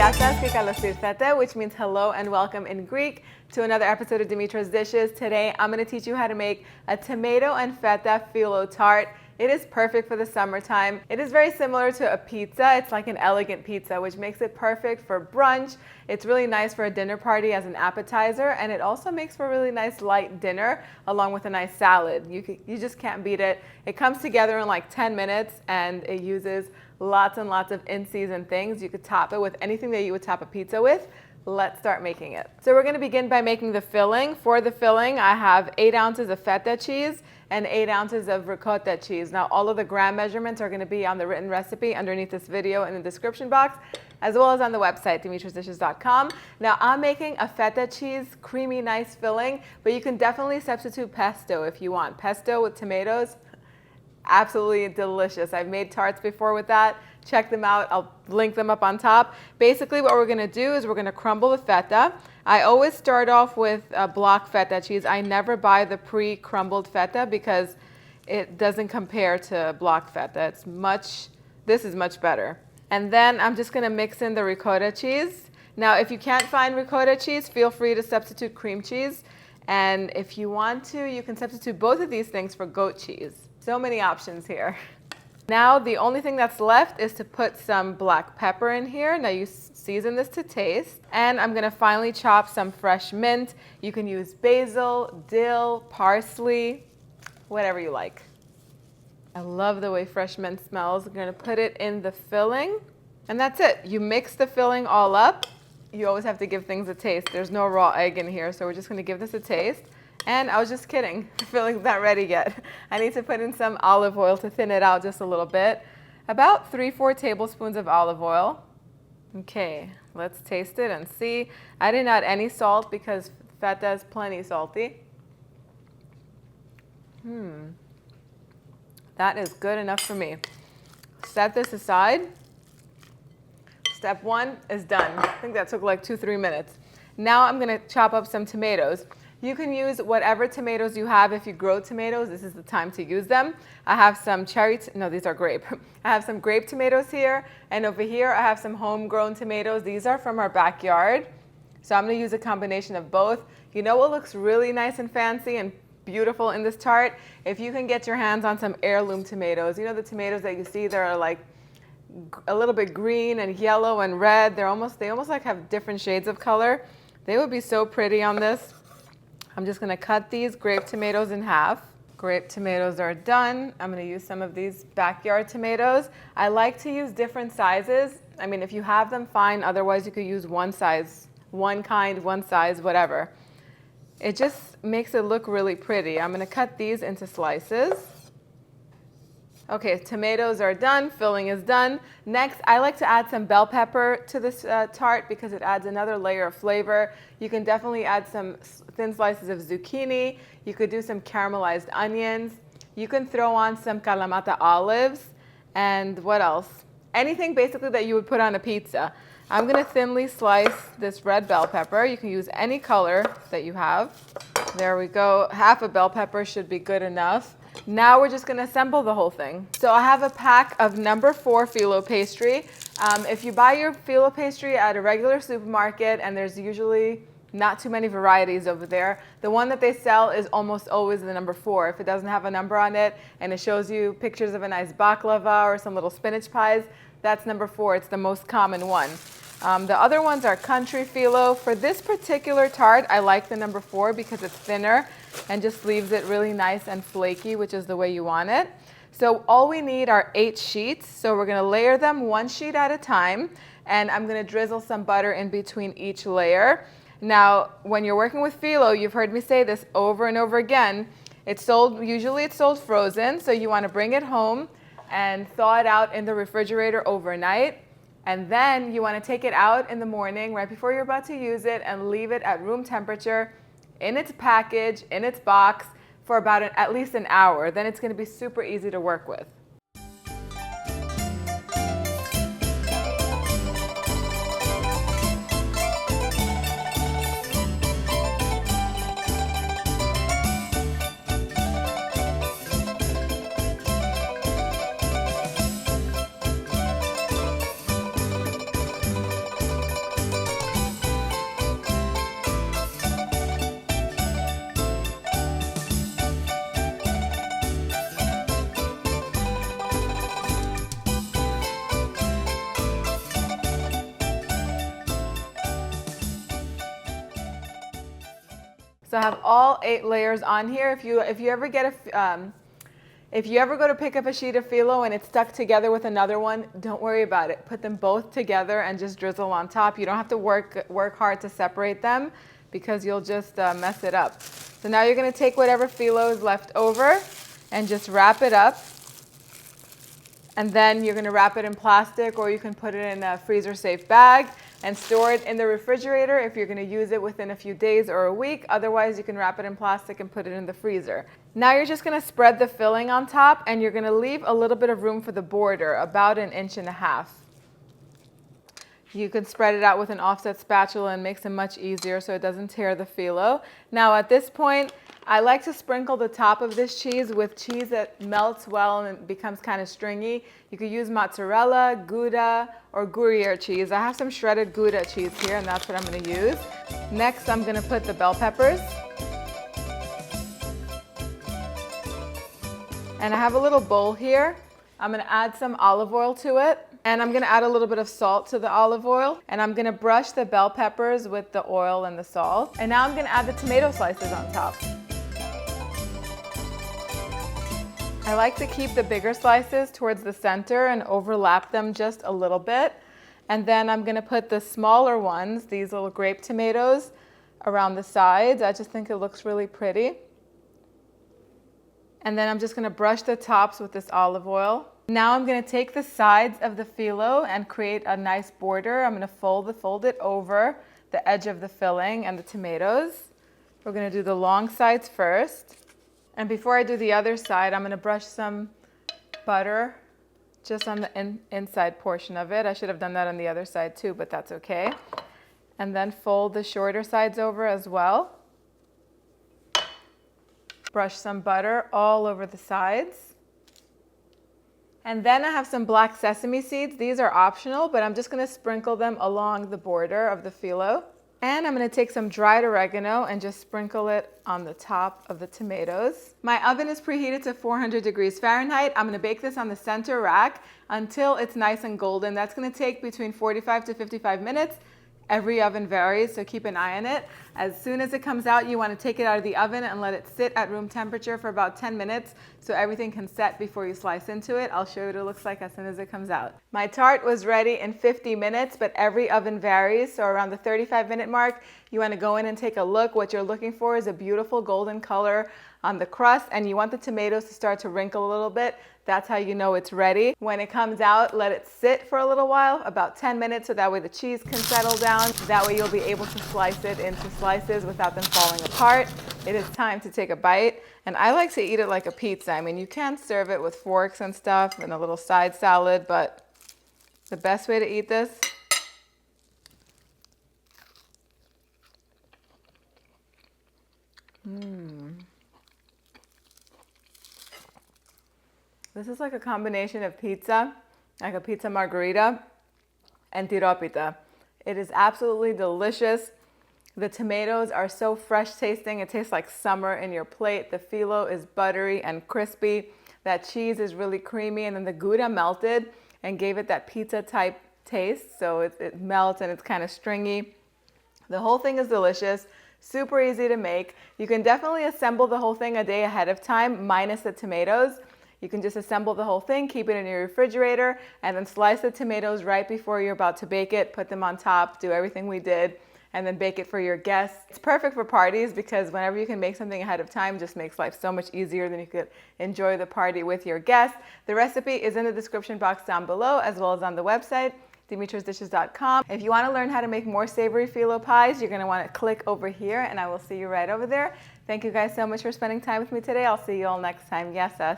Feta, which means hello and welcome in Greek to another episode of Dimitra's Dishes. Today, I'm going to teach you how to make a tomato and feta phyllo tart. It is perfect for the summertime. It is very similar to a pizza. It's like an elegant pizza, which makes it perfect for brunch. It's really nice for a dinner party as an appetizer, and it also makes for a really nice light dinner along with a nice salad. You just can't beat it. It comes together in like 10 minutes, and it uses lots and lots of in-season things. You could top it with anything that you would top a pizza with. Let's start making it. So we're going to begin by making the filling. For the filling, I have 8 ounces of feta cheese and 8 ounces of ricotta cheese. Now, all of the gram measurements are going to be on the written recipe underneath this video in the description box, as well as on the website, dimitrasdishes.com. Now, I'm making a feta cheese, creamy, nice filling, but you can definitely substitute pesto if you want. Pesto with tomatoes, absolutely delicious. I've made tarts before with that. Check them out. I'll link them up on top. Basically, what we're going to do is we're going to crumble the feta. I always start off with block feta cheese. I never buy the pre-crumbled feta because it doesn't compare to block feta. This is much better. And then I'm just going to mix in the ricotta cheese. Now, if you can't find ricotta cheese, feel free to substitute cream cheese. And if you want to, you can substitute both of these things for goat cheese. So many options here. Now, the only thing that's left is to put some black pepper in here. Now, you season this to taste. And I'm going to finally chop some fresh mint. You can use basil, dill, parsley, whatever you like. I love the way fresh mint smells. I'm going to put it in the filling. And that's it. You mix the filling all up. You always have to give things a taste. There's no raw egg in here, so we're just going to give this a taste. And I was just kidding. The filling's not ready yet. I need to put in some olive oil to thin it out just a little bit. About 3-4 tablespoons of olive oil. Okay, let's taste it and see. I didn't add any salt because feta is plenty salty. That is good enough for me. Set this aside. Step 1 is done. I think that took like 2-3 minutes. Now I'm going to chop up some tomatoes. You can use whatever tomatoes you have. If you grow tomatoes, this is the time to use them. I have some these are grape. I have some grape tomatoes here, and over here I have some homegrown tomatoes. These are from our backyard. So I'm going to use a combination of both. You know what looks really nice and fancy and beautiful in this tart? If you can get your hands on some heirloom tomatoes. You know the tomatoes that you see that are like a little bit green and yellow and red. They almost like have different shades of color. They would be so pretty on this. I'm just going to cut these grape tomatoes in half. Grape tomatoes are done. I'm going to use some of these backyard tomatoes. I like to use different sizes. I mean, if you have them, fine. Otherwise, you could use one size, one kind, one size, whatever. It just makes it look really pretty. I'm going to cut these into slices. Okay, tomatoes are done, filling is done. Next, I like to add some bell pepper to this tart because it adds another layer of flavor. You can definitely add some thin slices of zucchini. You could do some caramelized onions. You can throw on some kalamata olives. And what else? Anything basically that you would put on a pizza. I'm going to thinly slice this red bell pepper. You can use any color that you have. There we go. Half a bell pepper should be good enough. Now we're just going to assemble the whole thing. So I have a pack of number 4 phyllo pastry. If you buy your phyllo pastry at a regular supermarket, and there's usually not too many varieties over there, the one that they sell is almost always the number 4. If it doesn't have a number on it and it shows you pictures of a nice baklava or some little spinach pies, that's number 4. It's the most common one. The other ones are country phyllo. For this particular tart, I like the number 4 because it's thinner and just leaves it really nice and flaky, which is the way you want it. So all we need are 8 sheets. So we're going to layer them 1 sheet at a time, and I'm going to drizzle some butter in between each layer. Now, when you're working with phyllo, you've heard me say this over and over again. Usually it's sold frozen, so you want to bring it home and thaw it out in the refrigerator overnight. And then you want to take it out in the morning right before you're about to use it and leave it at room temperature in its package, in its box for about at least an hour. Then it's going to be super easy to work with. So I have all 8 layers on here. If you ever get if you ever go to pick up a sheet of phyllo and it's stuck together with another one, don't worry about it. Put them both together and just drizzle on top. You don't have to work hard to separate them because you'll just mess it up. So now you're going to take whatever phyllo is left over and just wrap it up. And then you're going to wrap it in plastic, or you can put it in a freezer-safe bag and store it in the refrigerator if you're going to use it within a few days or a week. Otherwise, you can wrap it in plastic and put it in the freezer. Now you're just going to spread the filling on top, and you're going to leave a little bit of room for the border, about 1.5 inches. You can spread it out with an offset spatula and makes it much easier so it doesn't tear the phyllo. Now at this point, I like to sprinkle the top of this cheese with cheese that melts well and becomes kind of stringy. You could use mozzarella, Gouda, or Gruyere cheese. I have some shredded Gouda cheese here, and that's what I'm going to use. Next, I'm going to put the bell peppers. And I have a little bowl here. I'm going to add some olive oil to it. And I'm going to add a little bit of salt to the olive oil. And I'm going to brush the bell peppers with the oil and the salt. And now I'm going to add the tomato slices on top. I like to keep the bigger slices towards the center and overlap them just a little bit. And then I'm going to put the smaller ones, these little grape tomatoes, around the sides. I just think it looks really pretty. And then I'm just going to brush the tops with this olive oil. Now I'm going to take the sides of the phyllo and create a nice border. I'm going to fold it over the edge of the filling and the tomatoes. We're going to do the long sides first. And before I do the other side, I'm going to brush some butter just on the inside portion of it. I should have done that on the other side too, but that's okay. And then fold the shorter sides over as well. Brush some butter all over the sides. And then I have some black sesame seeds. These are optional, but I'm just going to sprinkle them along the border of the phyllo. And I'm going to take some dried oregano and just sprinkle it on the top of the tomatoes. My oven is preheated to 400 degrees Fahrenheit. I'm going to bake this on the center rack until it's nice and golden. That's going to take between 45 to 55 minutes. Every oven varies, so keep an eye on it. As soon as it comes out, you want to take it out of the oven and let it sit at room temperature for about 10 minutes so everything can set before you slice into it. I'll show you what it looks like as soon as it comes out. My tart was ready in 50 minutes, but every oven varies. So around the 35-minute mark, you want to go in and take a look. What you're looking for is a beautiful golden color on the crust, and you want the tomatoes to start to wrinkle a little bit. That's how you know it's ready. When it comes out, let it sit for a little while, about 10 minutes, so that way the cheese can settle down. That way you'll be able to slice it into slices without them falling apart. It is time to take a bite, and I like to eat it like a pizza. I mean, you can serve it with forks and stuff and a little side salad, but the best way to eat this This is like a combination of pizza, like a pizza margherita, and tiropita. It is absolutely delicious. The tomatoes are so fresh tasting. It tastes like summer in your plate. The phyllo is buttery and crispy. That cheese is really creamy, and then the Gouda melted and gave it that pizza type taste. So it melts and it's kind of stringy. The whole thing is delicious. Super easy to make. You can definitely assemble the whole thing a day ahead of time, minus the tomatoes. You can just assemble the whole thing, keep it in your refrigerator, and then slice the tomatoes right before you're about to bake it, put them on top, do everything we did, and then bake it for your guests. It's perfect for parties because whenever you can make something ahead of time, just makes life so much easier. Than you could enjoy the party with your guests. The recipe is in the description box down below, as well as on the website, dimitrasdishes.com. If you want to learn how to make more savory phyllo pies, you're going to want to click over here, and I will see you right over there. Thank you guys so much for spending time with me today. I'll see you all next time. Yes, us.